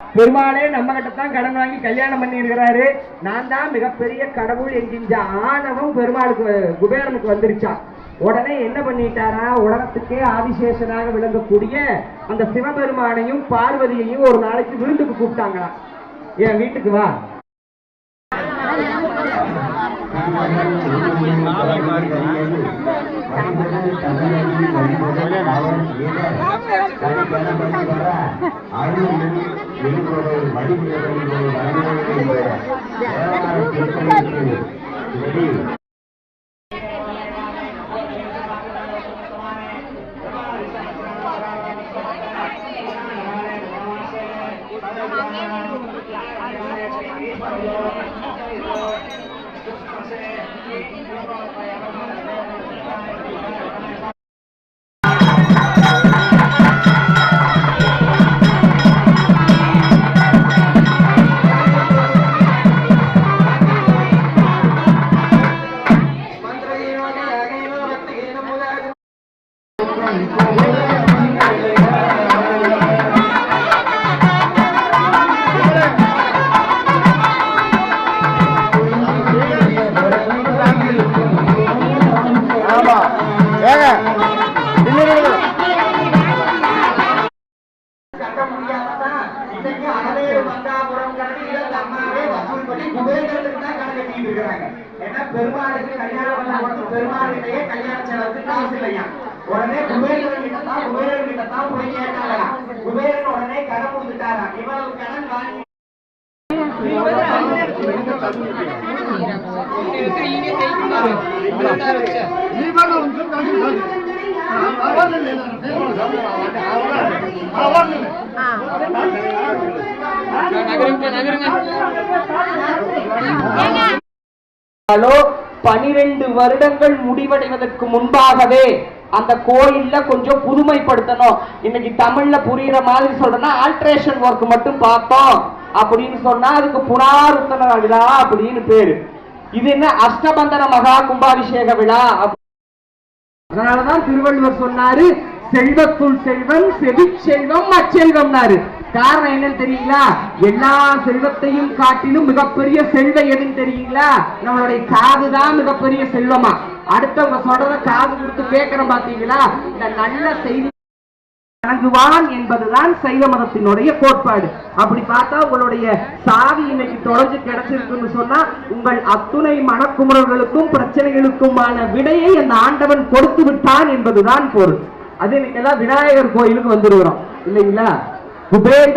பெருமாளே நம்ம கிட்ட தான் கடன் வாங்கி கல்யாணம் பண்ணி இருக்கிறாரு. நான் தான் மிகப்பெரிய கடவுள் என்கின்ற ஆணவம் பெருமாளுக்கு குபேரனுக்கு வந்துருச்சான். உடனே என்ன பண்ணிட்டாரா, உலகத்துக்கே ஆதிசேஷனாக விளங்கக்கூடிய அந்த சிவபெருமானையும் பார்வதியையும் ஒரு நாளைக்கு விருந்துக்கு கூப்பிட்டாங்களாம். என் வீட்டுக்கு வா. பெருமாளுக்கு கல்யாணம் பண்ண பெருமாளுடைய கல்யாண செலவுக்கு காசு இல்லையா. உடனே குபேரன் தான் போய் கேட்டாங்க. குபேரன் உடனே கடன் கொடுத்துட்டாரா. இவ்வளவு கடன் வாங்கி ஹலோ 12 வருடங்கள் முடிவடைவதற்கு முன்பாகவே அந்த கோயில்ல கொஞ்சம் புதுமைப்படுத்தணும். இன்னைக்கு தமிழ்ல புரியுற மாதிரி சொல்றேன்னா ஆல்ட்ரேஷன் ஒர்க் மட்டும் பார்த்தோம் அப்படின்னு சொன்னா அதுக்கு புனருத்தன விழா அப்படின்னு பேரு. இது என்ன அஷ்டபந்தன மகா கும்பாபிஷேக விழா. அதனாலதான் திருவள்ளுவர் சொன்னாரு, செல்வத்துள் செல்வம் செவிச்செல்வம் அச்செல்வம்னாரு. காரணம் என்னன்னு தெரியுங்களா? எல்லா செல்வத்தையும் காட்டிலும் மிகப்பெரிய செல்வம் எதுன்னு தெரியுங்களா? நம்மளுடைய காதுதான் மிகப்பெரிய செல்வமா. அடுத்தவங்க சொல்றத காது கொடுத்து கேட்கிறோம் பாத்தீங்களா? இந்த நல்ல செய்தி வழங்குவான் என்பதுதான் சைவ மதத்தினுடைய கோட்பாடு. அப்படி பார்த்தா உங்களுடைய சாவி இன்னைக்கு தொலைஞ்சு கிடைச்சிருக்குன்னு சொன்னா உங்கள் அத்துணை மனக்குமுறல்களுக்கும் பிரச்சனைகளுக்குமான விடையை அந்த ஆண்டவன் கொடுத்து விட்டான் என்பதுதான் பொருள். அது இன்னைக்கு எல்லாம் விநாயகர் கோயிலுக்கு வந்துருக்கிறோம் இல்லைங்களா? குபேர